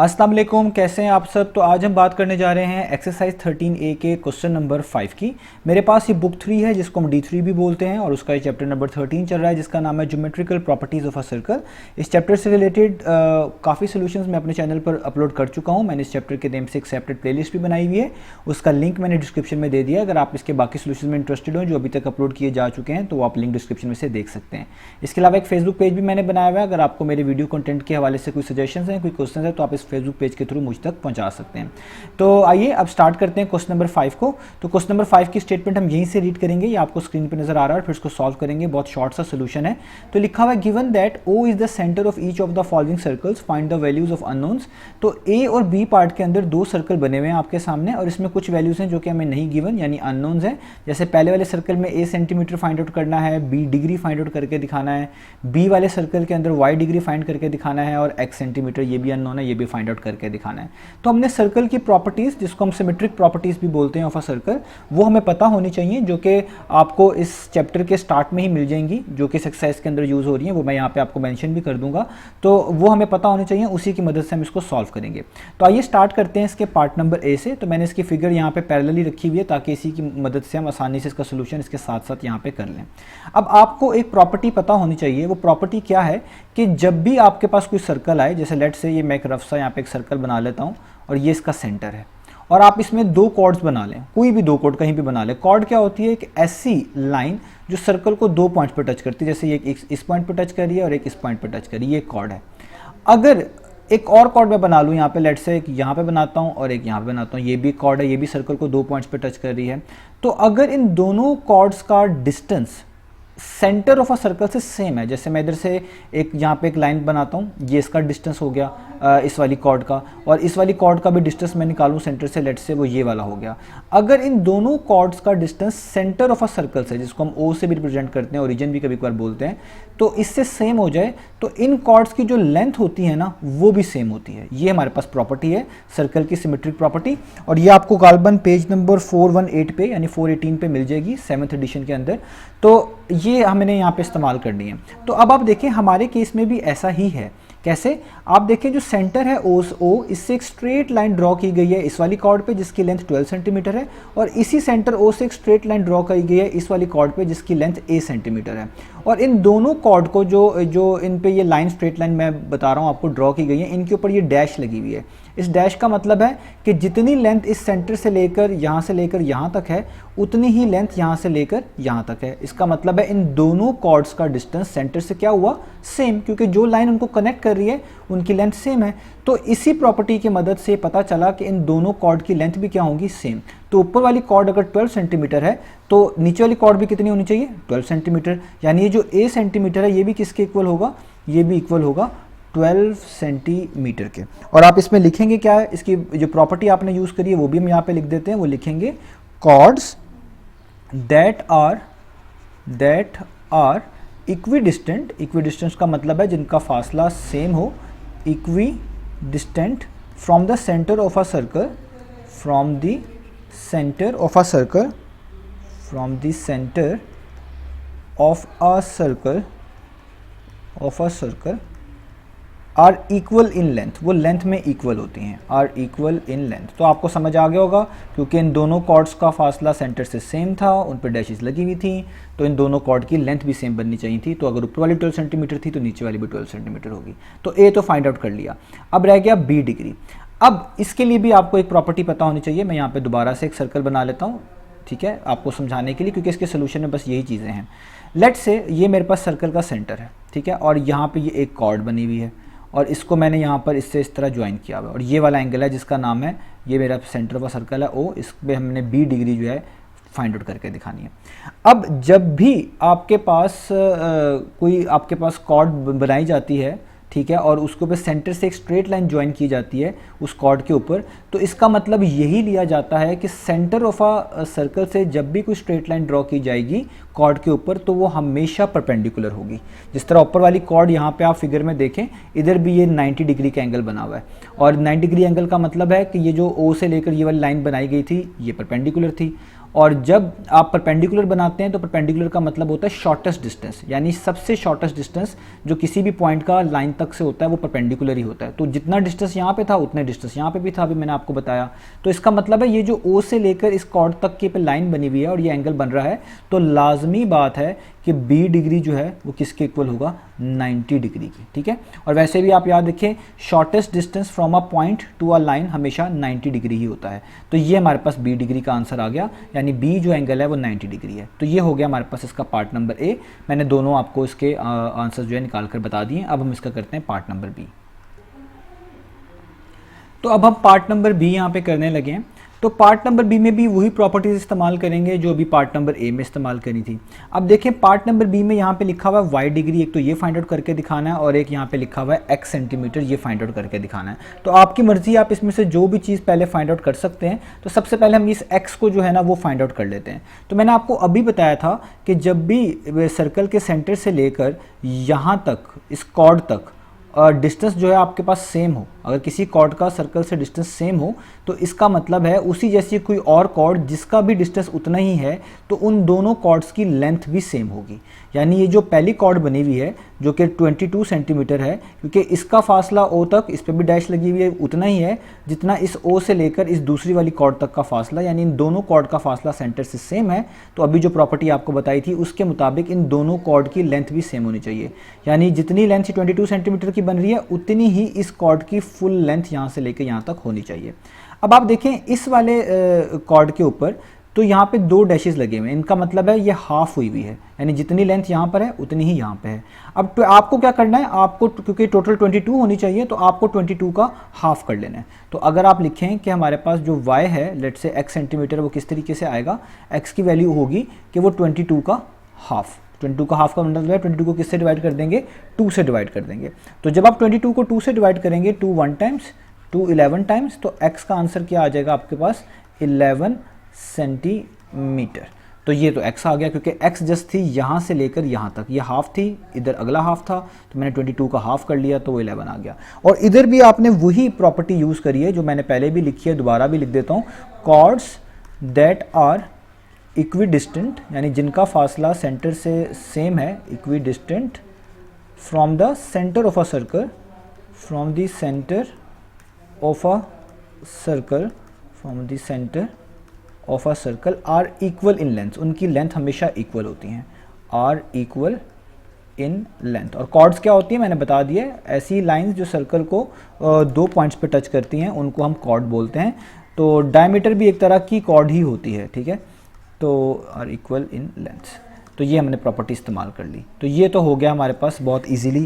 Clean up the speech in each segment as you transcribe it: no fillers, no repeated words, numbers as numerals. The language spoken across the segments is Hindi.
अस्सलाम वालेकुम, कैसे हैं आप सब। तो आज हम बात करने जा रहे हैं एक्सरसाइज 13A के क्वेश्चन नंबर 5 की। मेरे पास ये बुक 3 है जिसको हम D3 भी बोलते हैं और उसका ये चैप्टर नंबर 13 चल रहा है जिसका नाम है geometrical properties of a circle. इस चैप्टर से रिलेटेड काफ़ी सोल्यूशंस मैं अपने चैनल पर अपलोड कर चुका हूँ। मैंने इस चैप्टर के नेम से एक सेपरेट प्लेलिस्ट भी बनाई हुई है, उसका लिंक मैंने डिस्क्रिप्शन में दे दिया। अगर आप इसके बाकी सोल्यूशन में इंटरेस्टेड हो जो अभी तक अपलोड किए जा चुके हैं तो वो आप लिंक डिस्क्रिप्शन में से देख सकते हैं। इसके अलावा एक फेसबुक पेज भी मैंने बनाया हुआ है। अगर आपको मेरे वीडियो कंटेंट के हवाले से कोई सजेशन है, कोई क्वेश्चन है तो आप इस फेसबुक पेज के थ्रू मुझ तक पहुंचा सकते हैं। तो आइए अब स्टार्ट करते हैं क्वेश्चन नंबर 5 को। तो क्वेश्चन नंबर 5 की स्टेटमेंट हम यहीं से रीड करेंगे, ये आपको स्क्रीन पे नजर आ रहा है, फिर इसको सॉल्व करेंगे। बहुत शॉर्ट सा सोल्यूशन है। तो लिखा हुआ है given that O is the centre of each of the following circles, find the values of unknowns. तो A और B पार्ट के अंदर दो सर्कल बने हुए हैं आपके सामने और इसमें कुछ वैल्यूज हैं जो कि हमें नहीं गिवन यानी अननोन्स हैं। जैसे पहले वाले सर्कल में A सेंटीमीटर फाइंड आउट करना है, B डिग्री फाइंड आउट करके दिखाना है, B वाले सर्कल के अंदर Y डिग्री फाइंड करके दिखाना है और X सेंटीमीटर ये भी अननोन है, ये भी फाइंड आउट करके दिखाना है। तो हमने सर्कल की प्रॉपर्टीज जिसको हम सिमेट्रिक प्रॉपर्टीज भी बोलते हैं ऑफ अ सर्कल, वो हमें पता होनी चाहिए जो कि आपको इस चैप्टर के स्टार्ट में ही मिल जाएंगी, जो कि एक्सरसाइज के अंदर यूज हो रही है, वो मैं यहाँ पे आपको मेंशन भी कर दूंगा। तो वो हमें पता होनी चाहिए, उसी की मदद से हम इसको सॉल्व करेंगे। तो आइए स्टार्ट करते हैं इसके पार्ट नंबर A से। तो मैंने इसकी फिगर यहाँ पे पैरेलली रखी हुई है ताकि इसी की मदद से हम आसानी से इसका सोल्यूशन इसके साथ साथ यहाँ पे कर लें। अब आपको एक प्रॉपर्टी पता होनी चाहिए, वो प्रॉपर्टी क्या है कि जब भी आपके पास कोई सर्कल आए, जैसे लेट से ये मैं एक रफ सा यहाँ पे एक सर्कल बना लेता हूँ और ये इसका सेंटर है और आप इसमें दो कॉर्ड्स बना लें, कोई भी दो कॉर्ड कहीं भी बना लें। कॉर्ड क्या होती है? एक ऐसी लाइन जो सर्कल को दो पॉइंट पर टच करती है, जैसे ये इस पॉइंट पर टच कर रही है और एक इस पॉइंट पर टच कर रही है, ये कॉर्ड है। अगर एक और कॉर्ड मैं बना लूँ यहाँ पे, लेट से एक यहाँ पे बनाता हूँ और एक यहाँ पे बनाता हूँ, ये भी कॉर्ड है, ये भी सर्कल को दो पॉइंट्स पे टच कर रही है। तो अगर इन दोनों कॉर्ड्स का distance centre of a circle से सेम है, जैसे मैं इधर से एक यहाँ पे एक लाइन बनाता हूँ, ये इसका डिस्टेंस हो गया इस वाली कॉर्ड का, और इस वाली कॉर्ड का भी डिस्टेंस मैं निकालूँ सेंटर से, लेट से वो ये वाला हो गया। अगर इन दोनों कॉर्ड्स का distance centre of a circle से, जिसको हम O से भी रिप्रेजेंट करते हैं, ओरिजिन भी कभी कभार बोलते हैं, तो इससे सेम हो जाए तो इन कॉर्ड्स की जो लेंथ होती है ना वो भी सेम होती है। ये हमारे पास प्रॉपर्टी है सर्कल की सिमेट्रिक प्रॉपर्टी, और ये आपको गालबन पेज नंबर 418 पे यानी 418 पे मिल जाएगी 7th एडिशन के अंदर। तो ये हमने यहाँ पे इस्तेमाल करनी है। तो अब आप देखें हमारे केस में भी ऐसा ही है। कैसे? आप देखें जो सेंटर है O, इससे एक स्ट्रेट लाइन ड्रॉ की गई है इस वाली कॉर्ड पे जिसकी लेंथ 12 सेंटीमीटर है, और इसी सेंटर O से एक स्ट्रेट लाइन ड्रॉ की गई है इस वाली कॉर्ड पे जिसकी लेंथ A सेंटीमीटर है। और इन दोनों कॉर्ड को जो इन पे ये लाइन स्ट्रेट लाइन मैं बता रहा हूँ आपको ड्रॉ की गई है, इनके ऊपर ये डैश लगी हुई है। इस डैश का मतलब है कि जितनी लेंथ इस सेंटर से लेकर यहाँ तक है उतनी ही लेंथ यहाँ से लेकर यहाँ तक है। इसका मतलब है इन दोनों कॉर्ड्स का डिस्टेंस सेंटर से क्या हुआ? सेम, क्योंकि जो लाइन उनको कनेक्ट कर रही है उनकी लेंथ सेम है। तो इसी प्रॉपर्टी की मदद से पता चला कि इन दोनों कॉर्ड की लेंथ भी क्या होगी? सेम। तो ऊपर वाली कॉर्ड अगर 12 सेंटीमीटर है तो नीचे वाली कॉर्ड भी कितनी होनी चाहिए? 12 सेंटीमीटर। यानी ये जो A सेंटीमीटर है ये भी किसके इक्वल होगा? ये भी इक्वल होगा 12 सेंटीमीटर के। और आप इसमें लिखेंगे क्या है? इसकी जो प्रॉपर्टी आपने यूज करी है वो भी हम यहाँ पे लिख देते हैं। वो लिखेंगे chords that are equidistant. Equidistance का मतलब है जिनका फासला सेम हो, equidistant from the centre of a circle, from the centre of a circle, from the centre of a circle are equal in length. वो लेंथ में इक्वल होती हैं, आर इक्वल इन लेंथ। तो आपको समझ आ गया होगा क्योंकि इन दोनों कॉर्ड्स का फासला सेंटर से सेम था, उन पर डैशेस लगी हुई थी, तो इन दोनों कॉर्ड की लेंथ भी सेम बननी चाहिए थी। तो अगर ऊपर वाली 12 सेंटीमीटर थी तो नीचे वाली भी 12 सेंटीमीटर होगी। तो A तो फाइंड आउट कर लिया। अब रह गया B डिग्री। अब इसके लिए भी आपको एक प्रॉपर्टी पता होनी चाहिए। मैं यहाँ पर दोबारा से एक सर्कल बना लेता हूँ, ठीक है, आपको समझाने के लिए, क्योंकि इसके सोल्यूशन में बस यही चीज़ें हैं। लेट से ये मेरे पास सर्कल का सेंटर है, ठीक है, और यहाँ पे ये एक कॉर्ड बनी हुई है और इसको मैंने यहाँ पर इससे इस तरह ज्वाइन किया हुआ है, और ये वाला एंगल है जिसका नाम है, ये मेरा सेंटर ऑफ सर्कल है O, इस पर हमने B डिग्री जो है फाइंड आउट करके दिखानी है। अब जब भी आपके पास आपके पास कॉर्ड बनाई जाती है, ठीक है, और उसके ऊपर सेंटर से एक स्ट्रेट लाइन ज्वाइन की जाती है उस कॉर्ड के ऊपर, तो इसका मतलब यही लिया जाता है कि सेंटर ऑफ अ सर्कल से जब भी कोई स्ट्रेट लाइन ड्रॉ की जाएगी कॉर्ड के ऊपर तो वो हमेशा परपेंडिकुलर होगी। जिस तरह ऊपर वाली कॉर्ड यहाँ पे आप फिगर में देखें, इधर भी ये 90 डिग्री का एंगल बना हुआ है, और 90 डिग्री एंगल का मतलब है कि ये जो O से लेकर ये वाली लाइन बनाई गई थी ये परपेंडिकुलर थी, और जब आप परपेंडिकुलर बनाते हैं तो परपेंडिकुलर का मतलब होता है शॉर्टेस्ट डिस्टेंस, यानी सबसे शॉर्टेस्ट डिस्टेंस जो किसी भी पॉइंट का लाइन तक से होता है वो परपेंडिकुलर ही होता है। तो जितना डिस्टेंस यहाँ पे था उतने डिस्टेंस यहाँ पे भी था, अभी मैंने आपको बताया। तो इसका मतलब है ये जो ओ से लेकर इस कॉर्ड तक की पे लाइन बनी हुई है और ये एंगल बन रहा है, तो लाजमी बात है कि बी डिग्री जो है वो किसके इक्वल होगा, 90 डिग्री की, ठीक है। और वैसे भी आप याद रखें shortest distance from a point to a line हमेशा 90 डिग्री ही होता है। तो ये हमारे पास बी डिग्री का आंसर आ गया, यानी बी जो एंगल है वो 90 डिग्री है। तो ये हो गया हमारे पास इसका पार्ट नंबर ए। मैंने दोनों आपको इसके आंसर जो है निकाल कर बता दिए। अब हम इसका करते हैं पार्ट नंबर बी। तो अब हम पार्ट नंबर बी यहाँ पे करने लगे हैं। तो पार्ट नंबर बी में भी वही प्रॉपर्टीज इस्तेमाल करेंगे जो अभी पार्ट नंबर ए में इस्तेमाल करी थी। अब देखें पार्ट नंबर बी में यहाँ पे लिखा हुआ है वाई डिग्री, एक तो ये फाइंड आउट करके दिखाना है और एक यहाँ पे लिखा हुआ है एक्स सेंटीमीटर, ये फाइंड आउट करके दिखाना है। तो आपकी मर्जी, आप इसमें से जो भी चीज़ पहले फाइंड आउट कर सकते हैं। तो सबसे पहले हम इस एक्स को जो है ना वो फाइंड आउट कर लेते हैं। तो मैंने आपको अभी बताया था कि जब भी सर्कल के सेंटर से लेकर यहाँ तक इस कॉर्ड तक डिस्टेंस जो है आपके पास सेम हो, अगर किसी कॉर्ड का सर्कल से डिस्टेंस सेम हो तो इसका मतलब है उसी जैसी कोई और कॉर्ड जिसका भी डिस्टेंस उतना ही है तो उन दोनों कॉर्ड्स की लेंथ भी सेम होगी। यानी ये जो पहली कॉर्ड बनी हुई है जो कि 22 सेंटीमीटर है, क्योंकि इसका फासला ओ तक, इस पर भी डैश लगी हुई है, उतना ही है जितना इस ओ से लेकर इस दूसरी वाली कॉर्ड तक का फासला, यानी इन दोनों कॉर्ड का फासला सेंटर से सेम है। तो अभी जो प्रॉपर्टी आपको बताई थी उसके मुताबिक इन दोनों कॉर्ड की लेंथ भी सेम होनी चाहिए, यानी जितनी लेंथ 22 सेंटीमीटर की बन रही है उतनी ही इस कॉर्ड की फुल लेंथ यहाँ से लेकर यहाँ तक होनी चाहिए। अब आप देखें इस वाले कॉर्ड के ऊपर तो यहाँ पे 2 डैशेस लगे हुए हैं, इनका मतलब है ये हाफ हुई हुई है, यानी जितनी लेंथ यहाँ पर है उतनी ही यहाँ पे है। अब तो आपको क्या करना है, आपको क्योंकि टोटल 22 होनी चाहिए तो आपको 22 का हाफ कर लेना है। तो अगर आप लिखें कि हमारे पास जो y है लेट से x सेंटीमीटर, वो किस तरीके से आएगा, x की वैल्यू होगी कि वो 22 का हाफ, 22 का हाफ का मतलब है 22 को किससे डिवाइड कर देंगे, 2 से डिवाइड कर देंगे। तो जब आप 22 को 2 से डिवाइड करेंगे, 2 1 टाइम्स, 2 11 टाइम्स, तो x का आंसर क्या आ जाएगा आपके पास 11 सेंटीमीटर। तो ये तो x आ गया, क्योंकि x जस्ट थी यहाँ से लेकर यहाँ तक, ये हाफ थी, इधर अगला हाफ था, तो मैंने 22 का हाफ कर लिया तो वो 11 आ गया। और इधर भी आपने वही प्रॉपर्टी यूज़ करी है जो मैंने पहले भी लिखी है, दोबारा भी लिख देता हूँ, कॉर्ड्स दैट आर इक्विडिस्टेंट, यानी जिनका फासला सेंटर से सेम है, equidistant from the centre of a circle, from the centre of a circle, from the centre of a circle are equal in length, उनकी लेंथ हमेशा इक्वल होती हैं, आर इक्वल इन लेंथ। और कॉर्ड्स क्या होती है मैंने बता दिया, ऐसी लाइंस जो सर्कल को 2 पॉइंट्स पे टच करती हैं उनको हम कॉर्ड बोलते हैं। तो डायमीटर भी एक तरह की कॉर्ड ही होती है, ठीक है। तो आर इक्वल इन लेंथ, तो ये हमने प्रॉपर्टी इस्तेमाल कर ली। तो ये तो हो गया हमारे पास बहुत इजीली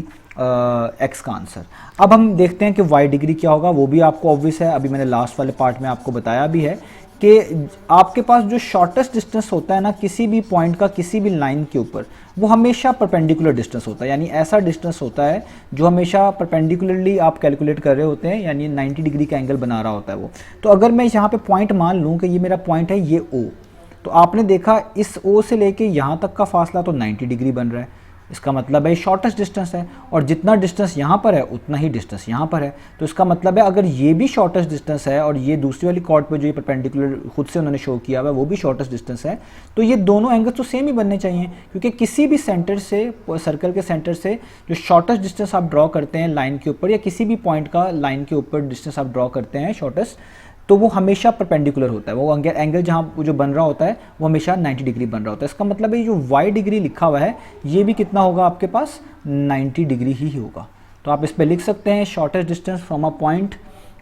एक्स का आंसर। अब हम देखते हैं कि वाई डिग्री क्या होगा, वो भी आपको ऑब्वियस है, अभी मैंने लास्ट वाले पार्ट में आपको बताया भी है कि आपके पास जो शॉर्टेस्ट डिस्टेंस होता है ना किसी भी पॉइंट का किसी भी लाइन के ऊपर, वो हमेशा परपेंडिकुलर डिस्टेंस होता है, यानी ऐसा डिस्टेंस होता है जो हमेशा परपेंडिकुलरली आप कैलकुलेट कर रहे होते हैं, यानी 90 डिग्री का एंगल बना रहा होता है वो। तो अगर मैं यहाँ पे पॉइंट मान लूँ कि ये मेरा पॉइंट है, ये ओ, तो आपने देखा इस ओ से लेके यहाँ तक का फासला तो 90 डिग्री बन रहा है, इसका मतलब है शॉर्टेस्ट डिस्टेंस है, और जितना डिस्टेंस यहाँ पर है उतना ही डिस्टेंस यहाँ पर है। तो इसका मतलब है अगर ये भी शॉर्टेस्ट डिस्टेंस है और ये दूसरी वाली कॉर्ड पे जो ये परपेंडिकुलर खुद से उन्होंने शो किया हुआ है वो भी शॉर्टेस्ट डिस्टेंस है, तो ये दोनों एंगल्स तो सेम ही बनने चाहिए, क्योंकि किसी भी सेंटर से, सर्कल के सेंटर से जो शॉर्टेस्ट डिस्टेंस आप ड्रॉ करते हैं लाइन के ऊपर, या किसी भी पॉइंट का लाइन के ऊपर डिस्टेंस आप ड्रॉ करते हैं शॉर्टेस्ट, तो वो हमेशा परपेंडिकुलर होता है, वो एंगल जहाँ जो बन रहा होता है वो हमेशा 90 डिग्री बन रहा होता है। इसका मतलब है जो वाई डिग्री लिखा हुआ है ये भी कितना होगा आपके पास, 90 डिग्री ही होगा। तो आप इस पर लिख सकते हैं shortest distance from a point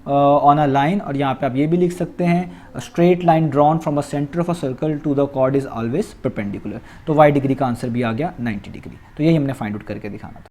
on a line, और यहाँ पे आप ये भी लिख सकते हैं straight line drawn from a centre of a circle to the chord is always perpendicular. तो वाई डिग्री का आंसर भी आ गया 90 डिग्री। तो यही हमने फाइंड आउट करके दिखाना था।